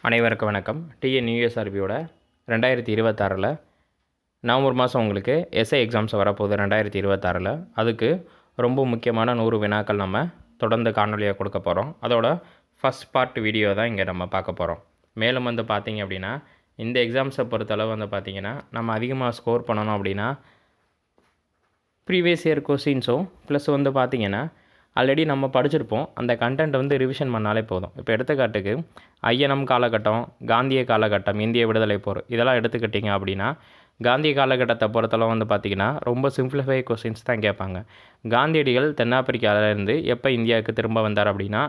அனைவருக்கும் வணக்கம். டிஎன்யூஎஸ்ஆர்பியோட 2026 நவம்பர் மாதம் உங்களுக்கு எஸ்ஐ எக்ஸாம்ஸ் வரப்போகுது 2026. அதுக்கு ரொம்ப முக்கியமான 100 வினாக்கள் நம்ம தொடர்ந்து காணொலியாக கொடுக்க போகிறோம். அதோட ஃபஸ்ட் பார்ட் வீடியோ தான் இங்கே நம்ம பார்க்க போகிறோம். மேலும் பார்த்திங்க அப்படின்னா இந்த எக்ஸாம்ஸை பொறுத்தளவு பார்த்திங்கன்னா நம்ம அதிகமாக ஸ்கோர் பண்ணணும் அப்படின்னா ப்ரீவியஸ் இயர் கொஸ்டின்ஸும் ப்ளஸ் பார்த்திங்கன்னா ஆல்ரெடி நம்ம படிச்சிருப்போம். அந்த கண்டென்ட் ரிவிஷன் பண்ணாலே போதும். இப்போ எடுத்துக்காட்டுக்கு ஐஎன்எம் காலகட்டம், காந்திய காலகட்டம், இந்திய விடுதலை போர் இதெல்லாம் எடுத்துக்கிட்டிங்க அப்படின்னா காந்திய காலகட்டத்தை பொறுத்தளவு பார்த்திங்கன்னா ரொம்ப சிம்பிளிஃபை கொஸ்டின்ஸ் தான் கேட்பாங்க. காந்தியடிகள் தென்னாப்பிரிக்காவிலேருந்து எப்போ இந்தியாவுக்கு திரும்ப வந்தார் அப்படின்னா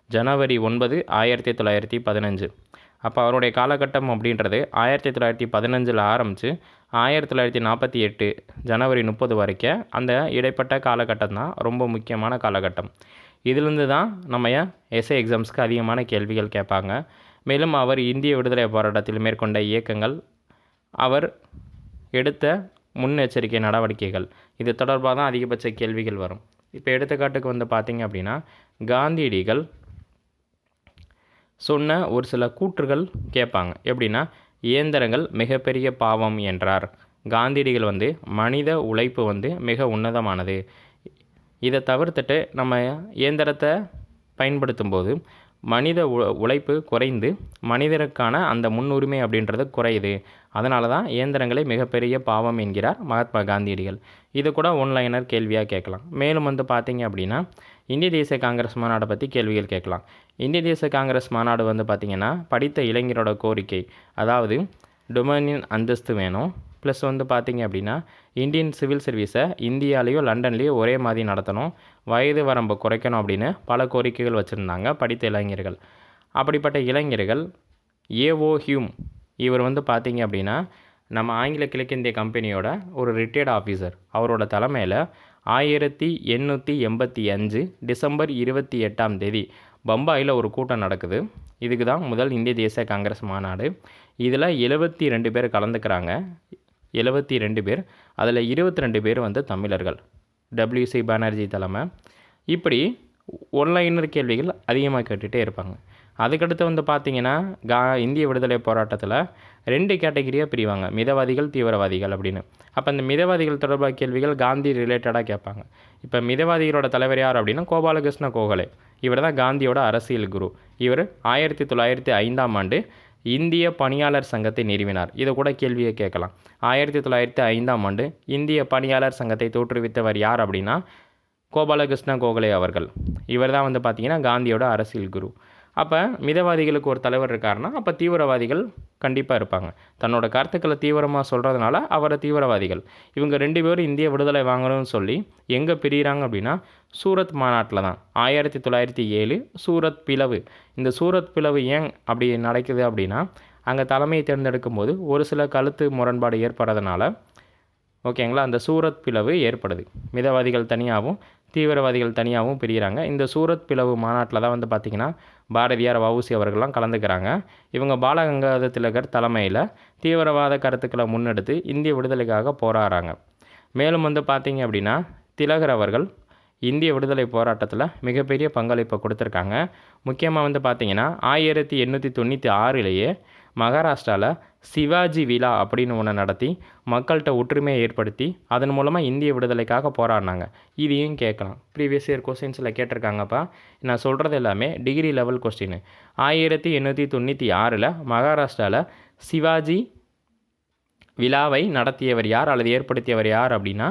ஜனவரி 9, 1915. அப்போ அவருடைய காலகட்டம் அப்படின்றது 1915 ஆரம்பித்து 1948 ஜனவரி 30 வரைக்கும் அந்த இடைப்பட்ட காலகட்டம் தான் ரொம்ப முக்கியமான காலகட்டம். இதிலிருந்து தான் நம்ம எஸ்ஐ எக்ஸாம்ஸ்க்கு அதிகமான கேள்விகள் கேட்பாங்க. மேலும் அவர் இந்திய விடுதலை போராட்டத்தில் மேற்கொண்ட இயக்கங்கள், அவர் எடுத்த முன்னெச்சரிக்கை நடவடிக்கைகள், இது தொடர்பாக தான் அதிகபட்ச கேள்விகள் வரும். இப்போ எடுத்துக்காட்டுக்கு பார்த்திங்க அப்படின்னா காந்தியடிகள் சொன்ன ஒரு சில கூற்றுகள் கேட்பாங்க. எப்படின்னா இயந்திரங்கள் மிகப்பெரிய பாவம் என்றார். காந்தியடிகள் மனித உழைப்பு மிக உன்னதமானது. இதை தவிர்த்துட்டு நம்ம இயந்திரத்தை பயன்படுத்தும் போது மனித உழைப்பு குறைந்து மனிதருக்கான அந்த முன்னுரிமை அப்படின்றது குறையுது. அதனால தான் இயந்திரங்களே மிகப்பெரிய பாவம் என்கிறார் மகாத்மா காந்தியடிகள். இது கூட ஒன்லைனர் கேள்வியாக கேட்கலாம். மேலும் பார்த்திங்க அப்படின்னா இந்திய தேசிய காங்கிரஸ் மாநாடை பற்றி கேள்விகள் கேட்கலாம். இந்திய தேசிய காங்கிரஸ் மாநாடு பார்த்திங்கன்னா படித்த இளைஞரோட கோரிக்கை, அதாவது டொமினியன் அந்தஸ்து வேணும், ப்ளஸ் பார்த்திங்க அப்படின்னா இந்தியன் சிவில் சர்வீஸை இந்தியாலேயோ லண்டன்லேயோ ஒரே மாதிரி நடத்தணும், வயது வரம்பை குறைக்கணும் அப்படின்னு பல கோரிக்கைகள் வச்சுருந்தாங்க படித்த இளைஞர்கள். அப்படிப்பட்ட இளைஞர்கள் ஏஓ ஹியூம் இவர் பார்த்திங்க அப்படின்னா நம்ம ஆங்கில கிழக்கிந்திய கம்பெனியோட ஒரு ரிட்டையர்டு ஆஃபீஸர். அவரோட தலைமையில் 1885 டிசம்பர் 28 பம்பாயில் ஒரு கூட்டம் நடக்குது. இதுக்கு தான் முதல் இந்திய தேசிய காங்கிரஸ் மாநாடு. இதில் 72 பேர் கலந்துக்கிறாங்க. 72 பேர், அதில் 22 பேர் தமிழர்கள். WC பானர்ஜி தலைமை. இப்படி ஒன்லைனர் கேள்விகள் அதிகமாக கேட்டுகிட்டே இருப்பாங்க. அதுக்கடுத்து பார்த்திங்கன்னா இந்திய விடுதலை போராட்டத்தில் 2 கேட்டகிரியாக பிரிவாங்க, மிதவாதிகள், தீவிரவாதிகள் அப்படின்னு. அப்போ அந்த மிதவாதிகள் தொடர்பாக கேள்விகள் காந்தி ரிலேட்டடாக கேட்பாங்க. இப்போ மிதவாதிகளோட தலைவர் யார் அப்படின்னா கோபாலகிருஷ்ண கோகலே. இவர் தான் காந்தியோட அரசியல் குரு. இவர் 1905 இந்திய பணியாளர் சங்கத்தை நிறுவினார். இதை கூட கேள்வியை கேட்கலாம். 1905 இந்திய பணியாளர் சங்கத்தை தோற்றுவித்தவர் யார் அப்படின்னா கோபாலகிருஷ்ண கோகலே அவர்கள். இவர் தான் பார்த்திங்கன்னா காந்தியோட அரசியல் குரு. அப்போ மிதவாதிகளுக்கு ஒரு தலைவர் இருக்காருன்னா அப்போ தீவிரவாதிகள் கண்டிப்பாக இருப்பாங்க. தன்னோட கருத்துக்களை தீவிரமாக சொல்கிறதுனால அவரை தீவிரவாதிகள். இவங்க 2 பேரும் இந்திய விடுதலை வாங்கணும்னு சொல்லி எங்கே பிரிகிறாங்க அப்படின்னா சூரத் மாநாட்டில் தான். 1907 சூரத் பிளவு. இந்த சூரத் பிளவு ஏன் அப்படி நடக்குது அப்படின்னா அங்கே தலைமையை தேர்ந்தெடுக்கும் போது ஒரு சில கருத்து முரண்பாடு ஏற்படுறதுனால ஓகேங்களா அந்த சூரத் பிளவு ஏற்படுது. மிதவாதிகள் தனியாகவும் தீவிரவாதிகள் தனியாகவும் பிரிகிறாங்க. இந்த சூரத் பிளவு மாநாட்டில் தான் பார்த்திங்கன்னா பாரதியார், வஉசி அவர்கள்லாம் கலந்துக்கிறாங்க. இவங்க பாலகங்காதர திலகர் தலைமையில் தீவிரவாத கருத்துக்களை முன்னெடுத்து இந்திய விடுதலைக்காக போராடுறாங்க. மேலும் பார்த்திங்க அப்படின்னா திலகர் அவர்கள் இந்திய விடுதலை போராட்டத்தில் மிகப்பெரிய பங்களிப்பை கொடுத்துருக்காங்க. முக்கியமாக பார்த்திங்கன்னா 1896 மகாராஷ்டிராவில் சிவாஜி விழா அப்படின்னு ஒன்று நடத்தி மக்கள்கிட்ட ஒற்றுமையை ஏற்படுத்தி அதன் மூலமாக இந்திய விடுதலைக்காக போராடினாங்க. இதையும் கேட்கலாம். ப்ரீவியஸ் இயர் கொஸ்டின்ஸில் கேட்டிருக்காங்கப்பா. நான் சொல்கிறது எல்லாமே டிகிரி லெவல் கொஸ்டின். 1896 மகாராஷ்டிராவில் சிவாஜி விழாவை நடத்தியவர் யார் அல்லது ஏற்படுத்தியவர் யார் அப்படின்னா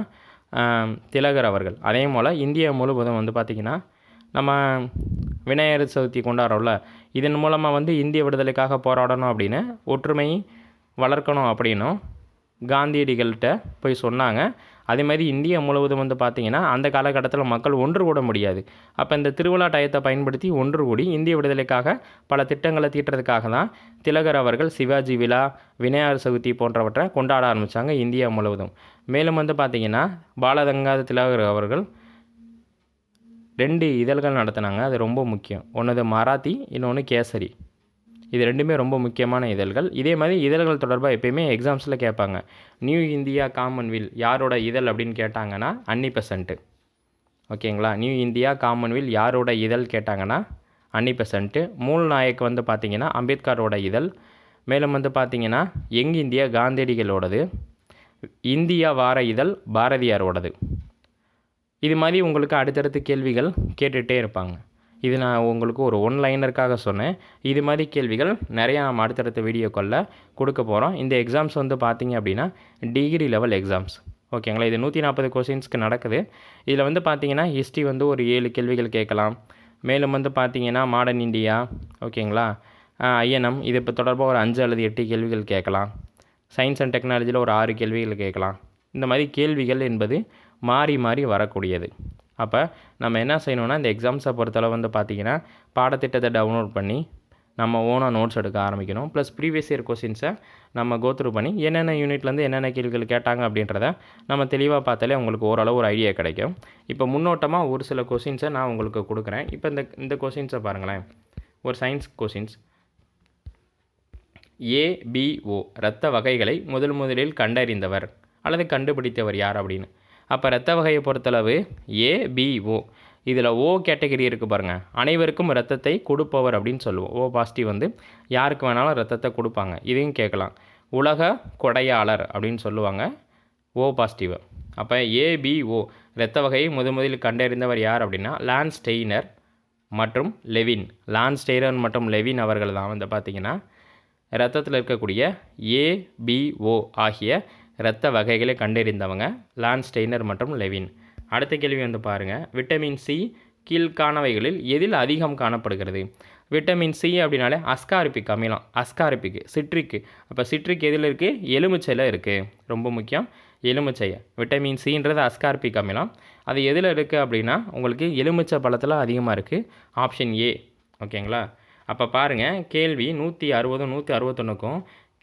திலகர் அவர்கள். அதே போல் இந்தியா முழுவதும் பார்த்திங்கன்னா நம்ம விநாயகர் சதுர்த்தி கொண்டாடுறோம்ல, இதன் மூலமாக இந்திய விடுதலைக்காக போராடணும் அப்படின்னு ஒற்றுமை வளர்க்கணும் அப்படின்னும் காந்தியடிகள்கிட்ட போய் சொன்னாங்க. அதே மாதிரி இந்தியா முழுவதும் பார்த்திங்கன்னா அந்த காலகட்டத்தில் மக்கள் ஒன்று கூட முடியாது. அப்போ இந்த திருவிழா டயத்தை பயன்படுத்தி ஒன்று கூடி இந்திய விடுதலைக்காக பல திட்டங்களை தீட்டுறதுக்காக தான் திலகர் அவர்கள் சிவாஜி விழா, விநாயகர் சதுர்த்தி போன்றவற்றை கொண்டாட ஆரம்பித்தாங்க இந்தியா முழுவதும். மேலும் பார்த்திங்கன்னா பாலகங்காதர திலகர் அவர்கள் 2 இதழ்கள் நடத்தினாங்க. அது ரொம்ப முக்கியம். ஒன்று மராத்தி, இன்னொன்று கேசரி. இது 2மே ரொம்ப முக்கியமான இதழ்கள். இதே மாதிரி இதழ்கள் தொடர்பாக எப்பயுமே எக்ஸாம்ஸில் கேட்பாங்க. நியூ இந்தியா காமன்வெல்த் யாரோட இதழ் அப்படின்னு கேட்டாங்கன்னா அன்னி பெசன்ட். ஓகேங்களா. நியூ இந்தியா காமன்வெல்த் யாரோட இதழ் கேட்டாங்கன்னா அன்னி பெசன்ட்டு. மூல் நாயக் வந்து பார்த்திங்கன்னா அம்பேத்கரோட இதழ். மேலும் வந்து பார்த்திங்கன்னா யங் இந்தியா காந்தியடிகளோடது. இந்தியா வார இதழ் பாரதியாரோடது. இது மாதிரி உங்களுக்கு அடுத்தடுத்து கேள்விகள் கேட்டுகிட்டே இருப்பாங்க. இது நான் உங்களுக்கு ஒரு ஒன் லைனருக்காக சொன்னேன். இது மாதிரி கேள்விகள் நிறையா நம்ம அடுத்தடுத்த வீடியோக்களில் கொடுக்க போகிறோம். இந்த எக்ஸாம்ஸ் வந்து பார்த்திங்க அப்படின்னா டிகிரி லெவல் எக்ஸாம்ஸ். ஓகேங்களா, இது 140 கொஷின்ஸ்க்கு நடக்குது. இதில் வந்து பார்த்திங்கன்னா ஹிஸ்ட்ரி வந்து ஒரு 7 கேள்விகள் கேட்கலாம். மேலும் வந்து பார்த்திங்கன்னா மாடர்ன் இந்தியா, ஓகேங்களா, ஐஎன்எம், இது இப்போ தொடர்பாக ஒரு 5 அல்லது 8 கேள்விகள் கேட்கலாம். சயின்ஸ் அண்ட் டெக்னாலஜியில் ஒரு 6 கேள்விகள் கேட்கலாம். இந்த மாதிரி கேள்விகள் என்பது மாறி மாறி வரக்கூடியது. அப்போ நம்ம என்ன செய்யணும்னா இந்த எக்ஸாம்ஸை பொறுத்தளவு வந்து பார்த்திங்கன்னா பாடத்திட்டத்தை டவுன்லோட் பண்ணி நம்ம ஓனாக நோட்ஸ் எடுக்க ஆரம்பிக்கணும். ப்ளஸ் ப்ரீவியஸ் இயர் கொஸ்டின்ஸை நம்ம கோத்ரூ பண்ணி என்னென்ன யூனிட்லேருந்து என்னென்ன கேள்விகள் கேட்டாங்க அப்படின்றத நம்ம தெளிவாக பார்த்தாலே உங்களுக்கு ஓரளவு ஒரு ஐடியா கிடைக்கும். இப்போ முன்னோட்டமாக ஒரு சில கொஸ்டின்ஸை நான் உங்களுக்கு கொடுக்குறேன். இப்போ இந்த கொஸ்டின்ஸை பாருங்களேன். ஒரு சயின்ஸ் கொஸ்டின்ஸ். ஏபிஓ இரத்த வகைகளை முதலில் கண்டறிந்தவர் அல்லது கண்டுபிடித்தவர் யார் அப்படின்னு. அப்போ இரத்த வகையை பொறுத்தளவு ஏபிஓ, இதில் ஓ கேட்டகரி இருக்குது பாருங்கள், அனைவருக்கும் இரத்தத்தை கொடுப்பவர் அப்படின்னு சொல்லுவோம். ஓ பாசிட்டிவ் வந்து யாருக்கு வேணாலும் இரத்தத்தை கொடுப்பாங்க. இதையும் கேட்கலாம். உலக கொடையாளர் அப்படின்னு சொல்லுவாங்க ஓ பாசிட்டிவ். அப்போ ஏபிஓ இரத்த வகையை முதலில் கண்டறிந்தவர் யார் அப்படின்னா லான்ஸ் ஸ்டெய்னர் மற்றும் லெவின். லான்ஸ் ஸ்டெய்னர் மற்றும் லெவின் அவர்கள் தான் வந்து பார்த்திங்கன்னா இரத்தத்தில் இருக்கக்கூடிய ஏபிஓ ஆகிய இரத்த வகைகளை கண்டறிந்தவங்க லான்ஸ் ஸ்டெய்னர் மற்றும் லெவின். அடுத்த கேள்வி வந்து பாருங்கள். விட்டமின் சி கீழ்காணவைகளில் எதில் அதிகம் காணப்படுகிறது? விட்டமின் சி அப்படின்னாலே அஸ்கார்பிக் அமிலம், அஸ்கார்பிக், சிட்ரிக்கு. அப்போ சிட்ரிக் எதில் இருக்குது? எலுமிச்சையில் இருக்குது. ரொம்ப முக்கியம், எலுமிச்சை. விட்டமின் சின்றது அஸ்கார்பிக் அமிலம். அது எதில் இருக்குது அப்படின்னா உங்களுக்கு எலுமிச்சை பழத்தில் அதிகமாக இருக்குது. Option A. ஓகேங்களா. அப்போ பாருங்கள், கேள்வி 160 161க்கும்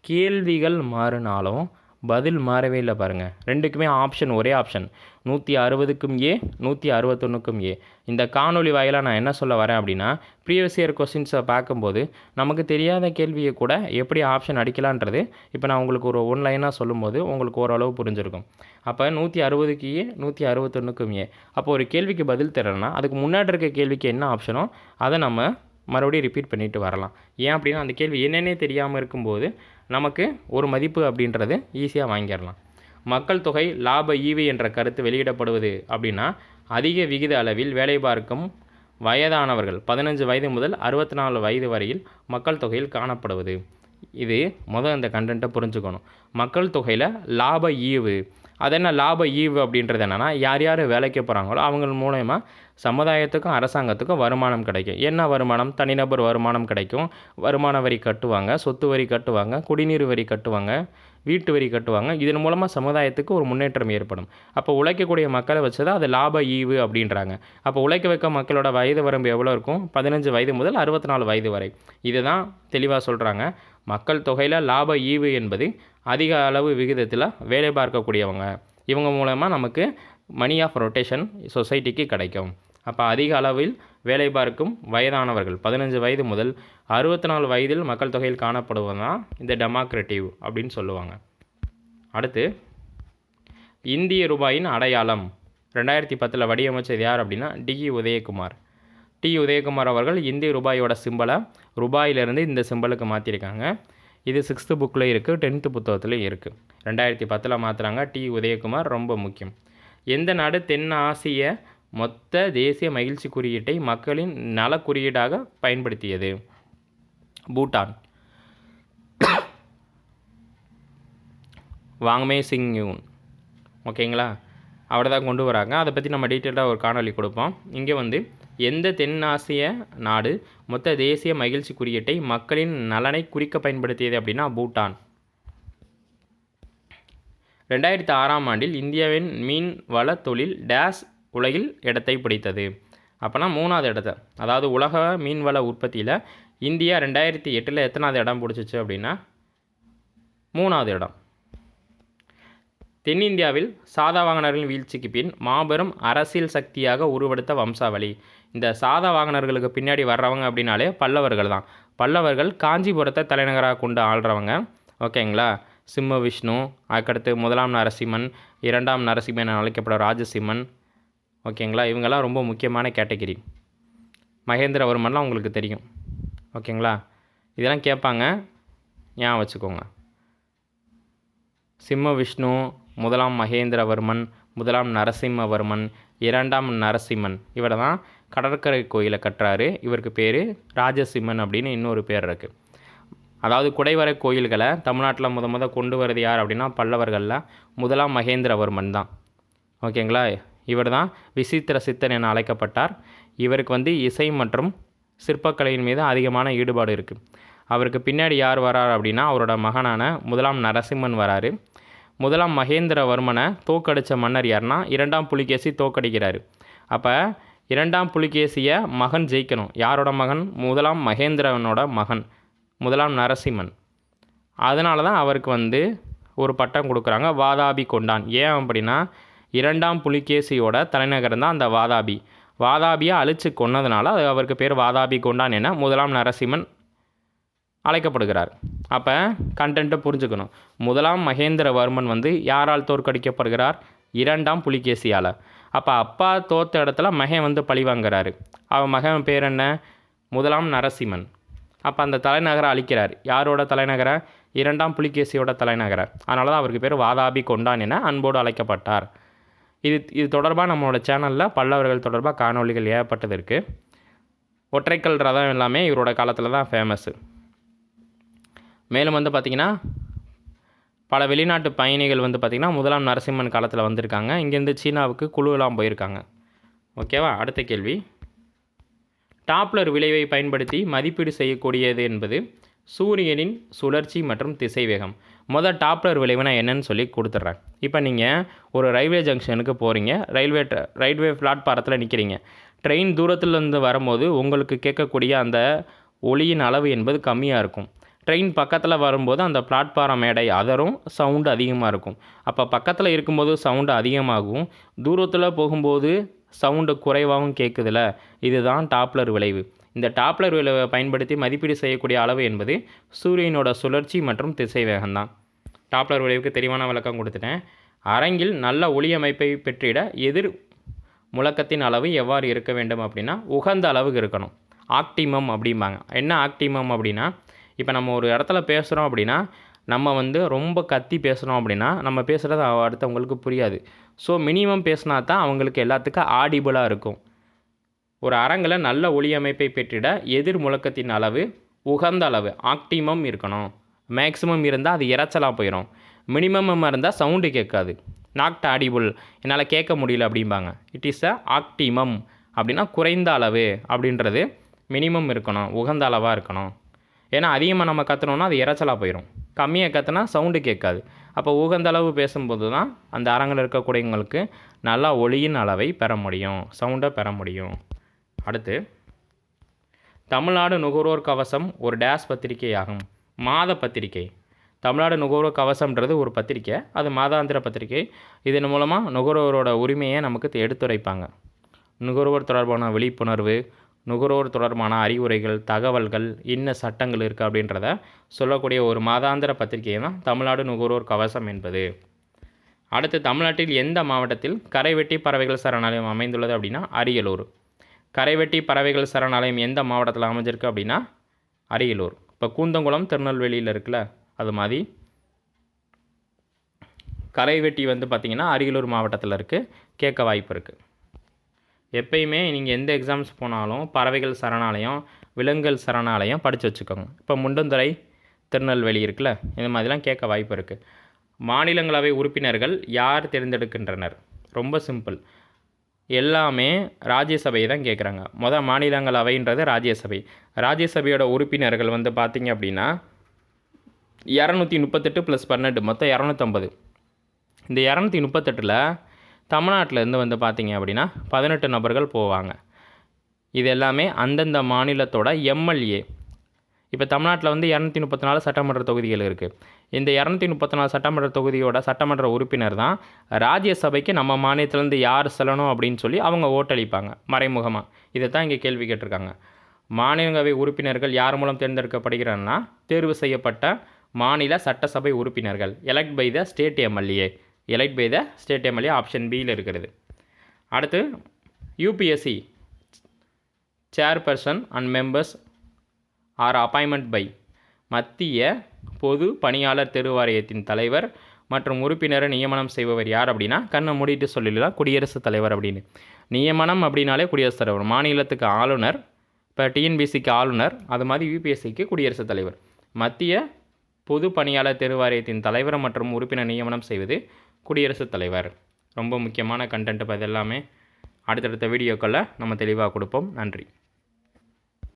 கேள்விகள் மாறினாலும் பதில் மாறவே இல்லை பாருங்கள். ரெண்டுக்குமே ஆப்ஷன் ஒரே ஆப்ஷன். 160க்கும் ஏ, 161க்கும் ஏ. இந்த காணொலி வாயிலாக நான் என்ன சொல்ல வரேன் அப்படின்னா ப்ரீவியஸ் இயர் கொஸ்டின்ஸை பார்க்கும்போது நமக்கு தெரியாத கேள்வியை கூட எப்படி ஆப்ஷன் அடிக்கலான்றது இப்போ நான் உங்களுக்கு ஒரு ஒன் லைனாக சொல்லும்போது உங்களுக்கு ஓரளவு புரிஞ்சிருக்கும். அப்போ 160க்கு ஏ, 161க்கும் ஏ. அப்போ ஒரு கேள்விக்கு பதில் தரேன்னா அதுக்கு முன்னாடி இருக்க கேள்விக்கு என்ன ஆப்ஷனோ அதை நம்ம மறுபடியும் ரிப்பீட் பண்ணிட்டு வரலாம். ஏன் அப்படின்னா அந்த கேள்வி என்னென்னே தெரியாமல் இருக்கும்போது நமக்கு ஒரு மதிப்பு அப்படின்றது ஈஸியாக வாங்கிடலாம். மக்கள் தொகை லாப ஈவு என்ற கருத்து வெளியிடப்படுவது அப்படின்னா அதிக விகித அளவில் வேலை பார்க்கும் வயதானவர்கள் 15 வயது முதல் 64 வயது வரையில் மக்கள் தொகையில் காணப்படுவது. இது இந்த கண்டென்ட்டை புரிஞ்சுக்கணும். மக்கள் தொகையில் லாப ஈவு, அது என்ன லாப ஈவு அப்படின்றது என்னென்னா யார் யார் வேலைக்கு போகிறாங்களோ அவங்க மூலயமா சமுதாயத்துக்கும் அரசாங்கத்துக்கும் வருமானம் கிடைக்கும். என்ன வருமானம்? தனிநபர் வருமானம் கிடைக்கும். வருமான வரி கட்டுவாங்க, சொத்து வரி கட்டுவாங்க, குடிநீர் வரி கட்டுவாங்க, வீட்டு வரி கட்டுவாங்க. இதன் மூலமாக சமுதாயத்துக்கு ஒரு முன்னேற்றம் ஏற்படும். அப்போ உழைக்கக்கூடிய மக்களை வச்சு தான் அது லாப ஈவு அப்படின்றாங்க. அப்போ உழைக்க வைக்க மக்களோட வயது வரம்பு எவ்வளோ இருக்கும்? 15 வயது முதல் 64 வயது வரை. இதுதான் தெளிவாக சொல்கிறாங்க. மக்கள் தொகையில் லாப ஈவு என்பது அதிக அளவு விகிதத்தில் வேலை பார்க்கக்கூடியவங்க. இவங்க மூலமாக நமக்கு மணி ஆஃப் ரொட்டேஷன் சொசைட்டிக்கு கிடைக்கும். அப்போ அதிக அளவில் வேலை பார்க்கும் வயதானவர்கள் 15 வயது முதல் 64 வயதில் மக்கள் தொகையில் காணப்படுவதுதான் இந்த டெமோக்ரட்டிவ் அப்படின்னு சொல்லுவாங்க. அடுத்து இந்திய ரூபாயின் அடையாளம் 2010 வடிவமைச்சது யார் அப்படின்னா டி உதயகுமார். டி உதயகுமார் அவர்கள் இந்திய ரூபாயோட சிம்பலை ரூபாயிலிருந்து இந்த சிம்பலுக்கு மாற்றிருக்காங்க. இது 6th புக்கில் இருக்குது, 10th புத்தகத்துலேயும் இருக்குது. 2010 மாற்றுறாங்க. டி உதயகுமார் ரொம்ப முக்கியம். எந்த நாடு தென் ஆசிய மொத்த தேசிய மகிழ்ச்சி குறியீட்டை மக்களின் நல குறியீடாக பயன்படுத்தியது? பூட்டான். வாங்மே சிங் யூன். ஓகேங்களா, அவரை தான் கொண்டு வராங்க. அதை பற்றி நம்ம டீட்டெயிலாக ஒரு காணொலி கொடுப்போம். இங்கே வந்து எந்த தென்னாசிய நாடு மொத்த தேசிய மகிழ்ச்சி குறியீட்டை மக்களின் நலனை குறிக்க பயன்படுத்தியது அப்படின்னா பூட்டான். 2006ஆம் ஆண்டில் இந்தியாவின் மீன் வள தொழில் டேஸ் உலகில் இடத்தை பிடித்தது. அப்போனா 3வது இடத்தை, அதாவது உலக மீன்வள உற்பத்தியில் இந்தியா 2008 எத்தனாவது இடம் பிடிச்சிச்சு அப்படின்னா 3வது இடம். தென்னிந்தியாவில் சாதவாகனர்களின் வீழ்ச்சிக்கு பின் மாபெரும் அரசியல் சக்தியாக உருவெடுத்த வம்சாவளி. இந்த சாதவாகனர்களுக்கு பின்னாடி வர்றவங்க அப்படின்னாலே பல்லவர்கள் தான். பல்லவர்கள் காஞ்சிபுரத்தை தலைநகராக கொண்டு ஆள்றவங்க. ஓகேங்களா. சிம்ம விஷ்ணு, அதுக்கடுத்து 1ஆம் நரசிம்மன், 2ஆம் நரசிம்மன் என அழைக்கப்படும் ராஜசிம்மன். ஓகேங்களா, இவங்கெல்லாம் ரொம்ப முக்கியமான கேட்டகிரி. மகேந்திரவர்மன்லாம் உங்களுக்கு தெரியும். ஓகேங்களா? இதெல்லாம் கேட்பாங்க, ஞாபகம் வச்சுக்கோங்க. சிம்ம விஷ்ணு, முதலாம் மகேந்திரவர்மன், முதலாம் நரசிம்மவர்மன், இரண்டாம் நரசிம்மன் இவரை தான் கடற்கரை கோயிலை கட்டுறாரு. இவருக்கு பேர் ராஜசிம்மன் அப்படின்னு இன்னொரு பேர் இருக்குது. அதாவது குடைவரை கோயில்களை தமிழ்நாட்டில் முத கொண்டு வரது யார் அப்படின்னா பல்லவர்களில் முதலாம் மகேந்திரவர்மன் தான். ஓகேங்களா? இவர் தான் விசித்திர சித்தன் என அழைக்கப்பட்டார். இவருக்கு இசை மற்றும் சிற்பக்கலையின் மீது அதிகமான ஈடுபாடு இருக்குது. அவருக்கு பின்னாடி யார் வரார் அப்படின்னா அவரோட மகனான முதலாம் நரசிம்மன் வராரு. முதலாம் மகேந்திரவர்மனை தோக்கடித்த மன்னர் யாருன்னா இரண்டாம் புலிகேசி தோக்கடிக்கிறாரு. அப்போ இரண்டாம் புலிகேசியை மகன் ஜெயிக்கணும். யாரோட மகன்? முதலாம் மகேந்திரவனோட மகன் முதலாம் நரசிம்மன். அதனால தான் அவருக்கு ஒரு பட்டம் கொடுக்குறாங்க, வாதாபி கொண்டான். ஏன் அப்படின்னா இரண்டாம் புலிகேசியோட தலைநகரம் தான் அந்த வாதாபி. வாதாபியை அழித்து கொன்னதுனால அவருக்கு பேர் வாதாபி கொண்டான் என முதலாம் நரசிம்மன் அழைக்கப்படுகிறார். அப்போ கண்டென்ட்டை புரிஞ்சுக்கணும். முதலாம் மகேந்திரவர்மன் யாரால் தோற்கடிக்கப்படுகிறார்? இரண்டாம் புலிகேசியால். அப்போ அப்பா தோற்ற இடத்துல மகன் பழி வாங்குறாரு. அவன் மகன் பேர் என்ன? முதலாம் நரசிம்மன். அப்போ அந்த தலைநகரை அழிக்கிறார். யாரோட தலைநகரை? இரண்டாம் புலிகேசியோட தலைநகரை. அதனால தான் அவருக்கு பேர் வாதாபி கொண்டான் என அன்போடு அழைக்கப்பட்டார். இது தொடர்பாக நம்மளோட சேனலில் பல்லவர்கள் தொடர்பாக காணொலிகள் ஏகப்பட்டது இருக்குது. ஒற்றைக்கல் ரதம் எல்லாமே இவரோட காலத்தில் தான் ஃபேமஸ்ஸு. மேலும் பார்த்திங்கன்னா பல வெளிநாட்டு பயணிகள் பார்த்திங்கன்னா முதலாம் நரசிம்மன் காலத்தில் வந்திருக்காங்க. இங்கேருந்து சீனாவுக்கு குழுவெல்லாம் போயிருக்காங்க. ஓகேவா? அடுத்த கேள்வி, டாப்ளர் விளைவை பயன்படுத்தி மதிப்பீடு செய்யக்கூடியது என்பது சூரியனின் சுழற்சி மற்றும் திசைவேகம். டாப்ளர் விளைவுனா என்னன்னு சொல்லி கொடுத்துட்றேன். இப்போ நீங்கள் ஒரு ரயில்வே ஜங்ஷனுக்கு போகிறீங்க, ரயில்வே பிளாட்பாரத்தில் நிற்கிறீங்க. ட்ரெயின் தூரத்துலேருந்து வரும்போது உங்களுக்கு கேட்கக்கூடிய அந்த ஒளியின் அளவு என்பது கம்மியாக இருக்கும். ட்ரெயின் பக்கத்தில் வரும்போது அந்த பிளாட்பாரம் மேடை அதரும் சவுண்டு அதிகமாக இருக்கும். அப்போ பக்கத்தில் இருக்கும்போது சவுண்டு அதிகமாகும், தூரத்தில் போகும்போது சவுண்டு குறைவாகவும் கேட்குதுல, இதுதான் டாப்ளர் விளைவு. இந்த டாப்ளர் விளைவை பயன்படுத்தி மதிப்பீடு செய்யக்கூடிய அளவு என்பது சூரியனோட சுழற்சி மற்றும் திசைவேகம் தான். டாப்ளர் விளைவுக்கு தெளிவான விளக்கம் கொடுத்துட்டேன். அரங்கில் நல்ல ஒளி அமைப்பை பெற்றிட எதிர் முழக்கத்தின் அளவு எவ்வாறு இருக்க வேண்டும் அப்படின்னா உகந்த அளவுக்கு இருக்கணும். ஆக்டிமம் அப்படிம்பாங்க. என்ன ஆக்டிமம் அப்படின்னா, இப்போ நம்ம ஒரு இடத்துல பேசுகிறோம் அப்படின்னா நம்ம ரொம்ப கத்தி பேசுகிறோம் அப்படின்னா நம்ம பேசுகிறது அடுத்தவங்களுக்கு புரியாது. ஸோ மினிமம் பேசினா தான் அவங்களுக்கு எல்லாத்துக்கும் ஆடிபிளாக இருக்கும். ஒரு அரங்கில் நல்ல ஒளி அமைப்பை பெற்றிட எதிர் முழக்கத்தின் அளவு உகந்த அளவு ஆக்டிமம் இருக்கணும். மேக்ஸிமம் இருந்தால் அது இறைச்சலாக போயிடும். மினிமம் இருந்தால் சவுண்டு கேட்காது. நாட் ஆடிபிள், என்னால் கேட்க முடியல அப்படிம்பாங்க. இட் இஸ் அ ஆக்டிமம் அப்படின்னா குறைந்த அளவு அப்படின்றது மினிமம் இருக்கணும், உகந்த அளவாக இருக்கணும். ஏன்னா அதிகமாக நம்ம கற்றுனோன்னா அது இறைச்சலாக போயிடும். கம்மியாக கற்றுனா சவுண்டு கேட்காது. அப்போ உகந்த அளவு பேசும்போது தான் அந்த அரங்கில் இருக்கக்கூடியவங்களுக்கு நல்லா ஒளியின் அளவை பெற முடியும், சவுண்டை பெற முடியும். அடுத்து, தமிழ்நாடு நுகர்வோர் கவசம் ஒரு டேஸ் பத்திரிகை ஆகும். மாத பத்திரிகை. தமிழ்நாடு நுகர்வோர் கவசம்ன்றது ஒரு பத்திரிக்கை, அது மாதாந்திர பத்திரிகை. இதன் மூலமாக நுகர்வோரோட உரிமையை நமக்கு எடுத்துரைப்பாங்க. நுகர்வோர் தொடர்பான விழிப்புணர்வு, நுகர்வோர் தொடர்பான அறிவுரைகள், தகவல்கள், இன்ன சட்டங்கள் இருக்குது அப்படின்றத சொல்லக்கூடிய ஒரு மாதாந்திர பத்திரிகை தான் தமிழ்நாடு நுகர்வோர் கவசம் என்பது. அடுத்து, தமிழ்நாட்டில் எந்த மாவட்டத்தில் கரைவெட்டி பறவைகள் சரணாலயம் அமைந்துள்ளது அப்படின்னா அரியலூர். கரைவெட்டி பறவைகள் சரணாலயம் எந்த மாவட்டத்தில் அமைஞ்சிருக்கு அப்படின்னா அரியலூர். இப்போ கூந்தங்குளம் திருநெல்வேலியில் இருக்குல்ல, அது மாதிரி கரைவெட்டி பார்த்திங்கன்னா அரியலூர் மாவட்டத்தில் இருக்குது. கேட்க வாய்ப்பு இருக்குது. எப்பயுமே நீங்கள் எந்த எக்ஸாம்ஸ் போனாலும் பறவைகள் சரணாலயம், விலங்குகள் சரணாலயம் படித்து வச்சுக்கோங்க. இப்போ முண்டந்துறை திருநெல்வேலி இருக்குல்ல, இந்த மாதிரிலாம் கேட்க வாய்ப்பு இருக்குது. மாநிலங்களவை உறுப்பினர்கள் யார் தேர்ந்தெடுக்கின்றனர்? ரொம்ப சிம்பிள், எல்லாமே ராஜ்யசபையை தான் கேட்குறாங்க. மாநிலங்களவைன்றது ராஜ்யசபை. ராஜ்யசபையோட உறுப்பினர்கள் பார்த்திங்க அப்படின்னா 238 + 12 மொத்தம் 250. இந்த 238ல் தமிழ்நாட்டிலேருந்து பார்த்திங்க அப்படின்னா 18 நபர்கள் போவாங்க. இது எல்லாமே அந்தந்த மாநிலத்தோட எம்எல்ஏ. இப்போ தமிழ்நாட்டில் 234 சட்டமன்ற தொகுதிகள் இருக்குது. இந்த 234 சட்டமன்ற தொகுதியோட சட்டமன்ற உறுப்பினர் தான் ராஜ்யசபைக்கு நம்ம மாநிலத்திலேருந்து யார் செல்லணும் அப்படின்னு சொல்லி அவங்க ஓட்டளிப்பாங்க மறைமுகமாக. இதை தான் இங்கே கேள்வி கேட்டிருக்காங்க. மாநிலங்களவை உறுப்பினர்கள் யார் மூலம் தேர்ந்தெடுக்கப்படுகிறாங்கன்னா தேர்வு செய்யப்பட்ட மாநில சட்டசபை உறுப்பினர்கள். Elect by the state MLA. Elect by the state MLA option பியில் இருக்கிறது. அடுத்து, UPSC chairperson and members are appointment by. மத்திய பொது பணியாளர் தேர்வாரியத்தின் தலைவர் மற்றும் உறுப்பினரை நியமனம் செய்பவர் யார் அப்படின்னா கண்ணை மூடிட்டு சொல்லிடலாம் குடியரசுத் தலைவர் அப்படின்னு. நியமனம் அப்படின்னாலே குடியரசுத் தலைவர். மாநிலத்துக்கு ஆளுநர், இப்போ டிஎன்பிசிக்கு ஆளுநர், அது மாதிரி யூபிஎஸ்சிக்கு குடியரசுத் தலைவர். மத்திய பொது பணியாளர் தேர்வாரியத்தின் தலைவர் மற்றும் உறுப்பினர் நியமனம் செய்வது குடியரசுத் தலைவர். ரொம்ப முக்கியமான கண்டென்ட். இப்போ இதெல்லாமே அடுத்தடுத்த வீடியோக்களில் நம்ம தெளிவாக கொடுப்போம். நன்றி.